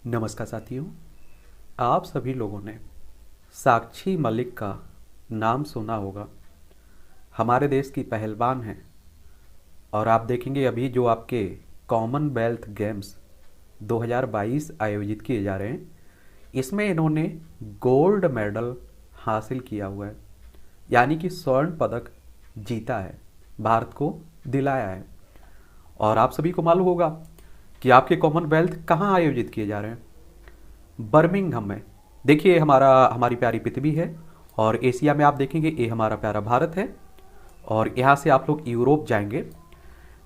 नमस्कार साथियों। आप सभी लोगों ने साक्षी मलिक का नाम सुना होगा। हमारे देश की पहलवान हैं और आप देखेंगे अभी जो आपके कॉमनवेल्थ गेम्स 2022 आयोजित किए जा रहे हैं, इसमें इन्होंने गोल्ड मेडल हासिल किया हुआ है, यानी कि स्वर्ण पदक जीता है, भारत को दिलाया है। और आप सभी को मालूम होगा कि आपके कॉमनवेल्थ कहाँ आयोजित किए जा रहे हैं? बर्मिंघम में। देखिए हमारी प्यारी पृथ्वी है और एशिया में आप देखेंगे ये हमारा प्यारा भारत है। और यहाँ से आप लोग यूरोप जाएंगे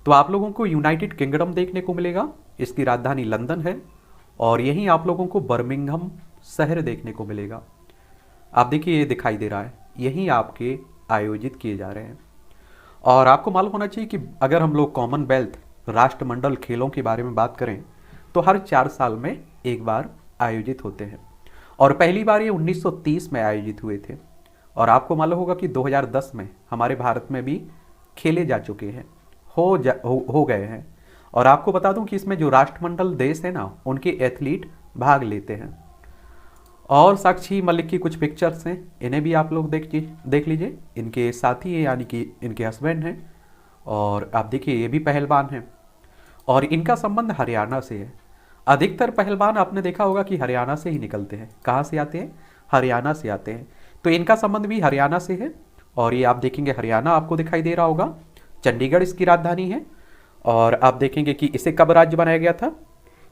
तो आप लोगों को यूनाइटेड किंगडम देखने को मिलेगा। इसकी राजधानी लंदन है और यहीं आप लोगों को बर्मिंघम शहर देखने को मिलेगा। आप देखिए ये दिखाई दे रहा है, यहीं आपके आयोजित किए जा रहे हैं। और आपको मालूम होना चाहिए कि अगर हम लोग कॉमनवेल्थ राष्ट्रमंडल खेलों के बारे में बात करें तो हर 4 साल में एक बार आयोजित होते हैं और पहली बार ये 1930 में आयोजित हुए थे। और आपको मालूम होगा कि 2010 में हमारे भारत में भी खेले जा चुके हैं, हो गए हैं। और आपको बता दूं कि इसमें जो राष्ट्रमंडल देश है ना, उनके एथलीट भाग लेते हैं। और साक्षी मलिक की कुछ पिक्चर्स हैं, इन्हें भी आप लोग देख लीजिए। इनके साथी हैं, यानी कि इनके हस्बैंड हैं। और आप देखिए ये भी पहलवान हैं और इनका संबंध हरियाणा से है। अधिकतर पहलवान आपने देखा होगा कि हरियाणा से ही निकलते हैं। कहाँ से आते हैं? हरियाणा से आते हैं। तो इनका संबंध भी हरियाणा से है। और ये आप देखेंगे हरियाणा आपको दिखाई दे रहा होगा, चंडीगढ़ इसकी राजधानी है। और आप देखेंगे कि इसे कब राज्य बनाया गया था?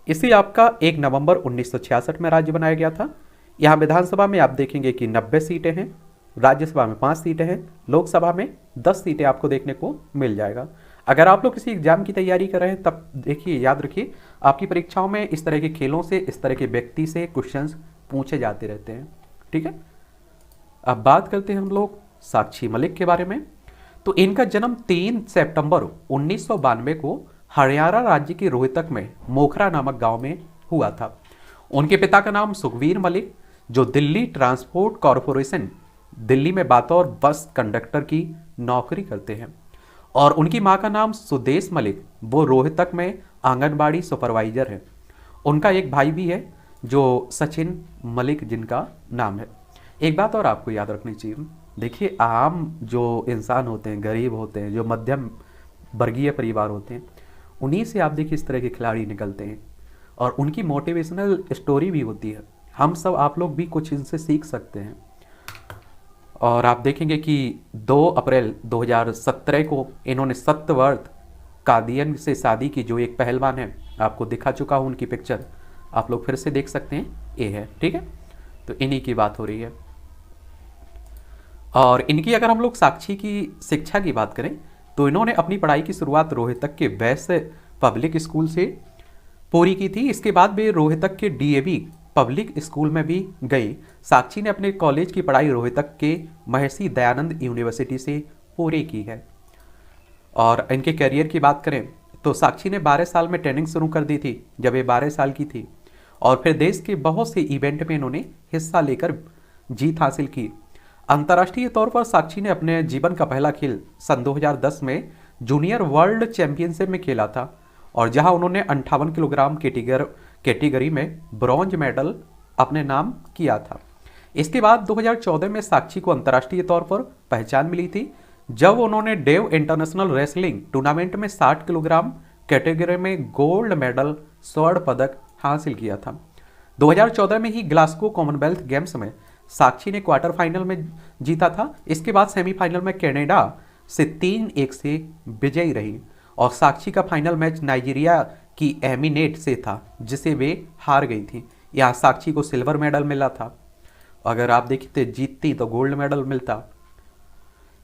इसे आपका 1 नवंबर 1966 में राज्य बनाया गया था। यहाँ विधानसभा में आप देखेंगे कि 90 सीटें हैं, राज्यसभा में 5 सीटें हैं, लोकसभा में 10 सीटें आपको देखने को मिल जाएगा। अगर आप लोग किसी एग्जाम की तैयारी कर रहे हैं तब देखिए, याद रखिए, आपकी परीक्षाओं में इस तरह के खेलों से, इस तरह के व्यक्ति से क्वेश्चंस पूछे जाते रहते हैं। ठीक है, अब बात करते हैं हम लोग साक्षी मलिक के बारे में। तो इनका जन्म 3 सितंबर 1992 को हरियाणा राज्य के रोहतक में मोखरा नामक गांव में हुआ था। उनके पिता का नाम सुखवीर मलिक, जो दिल्ली ट्रांसपोर्ट कॉरपोरेशन दिल्ली में बतौर बस कंडक्टर की नौकरी करते हैं। और उनकी मां का नाम सुदेश मलिक, वो रोहतक में आंगनबाड़ी सुपरवाइजर है। उनका एक भाई भी है जो सचिन मलिक जिनका नाम है। एक बात और आपको याद रखनी चाहिए, देखिए आम जो इंसान होते हैं, गरीब होते हैं, जो मध्यम वर्गीय परिवार होते हैं, उन्हीं से आप देखिए इस तरह के खिलाड़ी निकलते हैं और उनकी मोटिवेशनल स्टोरी भी होती है। हम सब, आप लोग भी कुछ इनसे सीख सकते हैं। और आप देखेंगे कि 2 अप्रैल 2017 को इन्होंने सत्यव्रत कादियन से शादी की, जो एक पहलवान है। आपको दिखा चुका हूँ उनकी पिक्चर, आप लोग फिर से देख सकते हैं, ये है। ठीक है, तो इन्हीं की बात हो रही है। और इनकी अगर हम लोग साक्षी की शिक्षा की बात करें तो इन्होंने अपनी पढ़ाई की शुरुआत रोहतक के वैश्य पब्लिक स्कूल से पूरी की थी। इसके बाद वे रोहतक के डीएवी पब्लिक स्कूल में भी गई। साक्षी ने अपने कॉलेज की पढ़ाई रोहतक के महर्षि दयानंद यूनिवर्सिटी से पूरी की है। और इनके करियर की बात करें तो साक्षी ने 12 साल में ट्रेनिंग शुरू कर दी थी, जब ये 12 साल की थी। और फिर देश के बहुत से इवेंट में इन्होंने हिस्सा लेकर जीत हासिल की। अंतर्राष्ट्रीय तौर पर साक्षी ने अपने जीवन का पहला खेल सन 2010 में जूनियर वर्ल्ड चैंपियनशिप में खेला था, और जहां उन्होंने 58 किलोग्राम कैटेगरी में ब्रॉन्ज मेडल अपने नाम किया था। इसके बाद 2014 में साक्षी को अंतर्राष्ट्रीय तौर पर पहचान मिली थी, जब उन्होंने डेव इंटरनेशनल रेसलिंग टूर्नामेंट में 60 किलोग्राम कैटेगरी में गोल्ड मेडल, स्वर्ण पदक हासिल किया था। 2014 में ही ग्लासगो कॉमनवेल्थ गेम्स में साक्षी ने क्वार्टर फाइनल में जीता था। इसके बाद सेमीफाइनल में कनाडा से 3-1 से विजयी रही और साक्षी का फाइनल मैच नाइजीरिया की एमिनेट से था, जिसे वे हार गई थी। यहाँ साक्षी को सिल्वर मेडल मिला था। अगर आप देखते जीतती तो गोल्ड मेडल मिलता।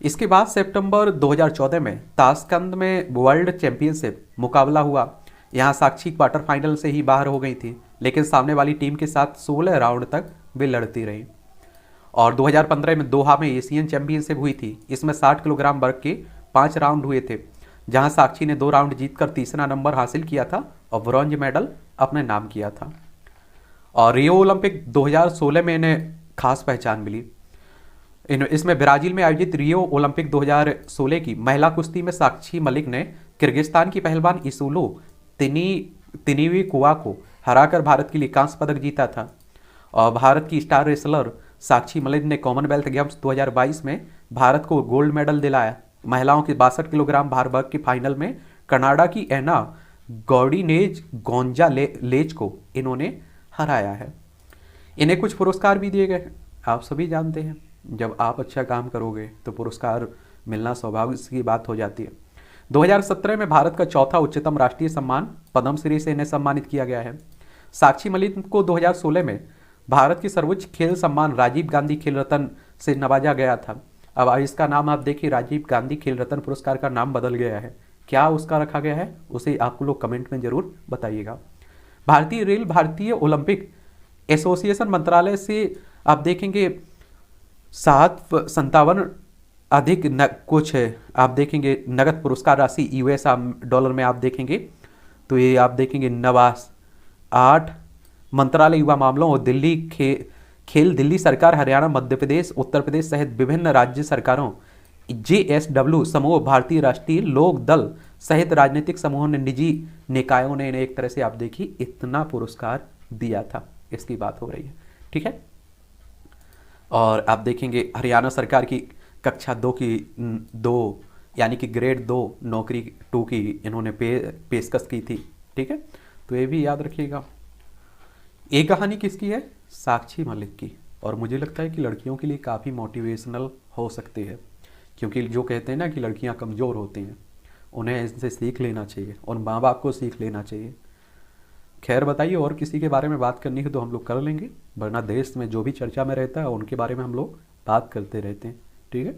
इसके बाद सितंबर 2014 में ताशकंद में वर्ल्ड चैंपियनशिप मुकाबला हुआ। यहाँ साक्षी क्वार्टर फाइनल से ही बाहर हो गई थी, लेकिन सामने वाली टीम के साथ 16 राउंड तक वे लड़ती रही। और 2015 में दोहा में एशियन चैंपियनशिप हुई थी। इसमें 60 किलोग्राम वर्ग के 5 राउंड हुए थे, जहां साक्षी ने 2 राउंड जीतकर तीसरा नंबर हासिल किया था और ब्रॉन्ज मेडल अपने नाम किया था। और रियो ओलंपिक 2016 में इन्हें खास पहचान मिली। इसमें ब्राजील में आयोजित रियो ओलंपिक 2016 की महिला कुश्ती में साक्षी मलिक ने किर्गिस्तान की पहलवान इसुलो तिनीवी कुआ को हराकर भारत के लिए कांस्य पदक जीता था। और भारत की स्टार रेसलर साक्षी मलिक ने कॉमनवेल्थ गेम्स 2022 में भारत को गोल्ड मेडल दिलाया। महिलाओं के 62 किलोग्राम भार वर्ग के फाइनल में कनाडा की एना गॉर्डिनेज गोंजालेज को इन्होंने हराया है। इन्हें कुछ पुरस्कार भी दिए गए हैं, आप सभी जानते हैं। जब आप अच्छा काम करोगे तो पुरस्कार मिलना स्वाभाविक की बात हो जाती है। 2017 में भारत का चौथा उच्चतम राष्ट्रीय सम्मान पद्मश्री से इन्हें सम्मानित किया गया है। साक्षी मलिक को 2016 में भारत की सर्वोच्च खेल सम्मान राजीव गांधी खेल रत्न से नवाजा गया था। अब इसका नाम आप देखिए, राजीव गांधी खेल रत्न पुरस्कार का नाम बदल गया है। क्या उसका रखा गया है उसे आप लोग कमेंट में जरूर बताइएगा। भारतीय रेल भारतीय ओलंपिक एसोसिएशन मंत्रालय से आप देखेंगे 757 अधिक कुछ आप देखेंगे नगद पुरस्कार राशि यूएस डॉलर में आप देखेंगे तो ये आप देखेंगे नवास 8 मंत्रालय युवा मामलों और दिल्ली खेल दिल्ली सरकार, हरियाणा, मध्य प्रदेश, उत्तर प्रदेश सहित विभिन्न राज्य सरकारों, जेएसडब्ल्यू समूह, भारतीय राष्ट्रीय लोक दल सहित राजनीतिक समूहों ने, निजी निकायों ने इन्हें एक तरह से आप देखिए इतना पुरस्कार दिया था, इसकी बात हो रही है। ठीक है। और आप देखेंगे हरियाणा सरकार की कक्षा 2 की 2 यानी कि ग्रेड 2 नौकरी 2 की इन्होंने पेशकश की थी। ठीक है, तो ये भी याद रखिएगा। ये कहानी किसकी है? साक्षी मलिक की। और मुझे लगता है कि लड़कियों के लिए काफ़ी मोटिवेशनल हो सकती है, क्योंकि जो कहते हैं ना कि लड़कियां कमज़ोर होती हैं, उन्हें इनसे सीख लेना चाहिए और माँ बाप को सीख लेना चाहिए। खैर बताइए, और किसी के बारे में बात करनी है तो हम लोग कर लेंगे, वरना देश में जो भी चर्चा में रहता है उनके बारे में हम लोग बात करते रहते हैं। ठीक है।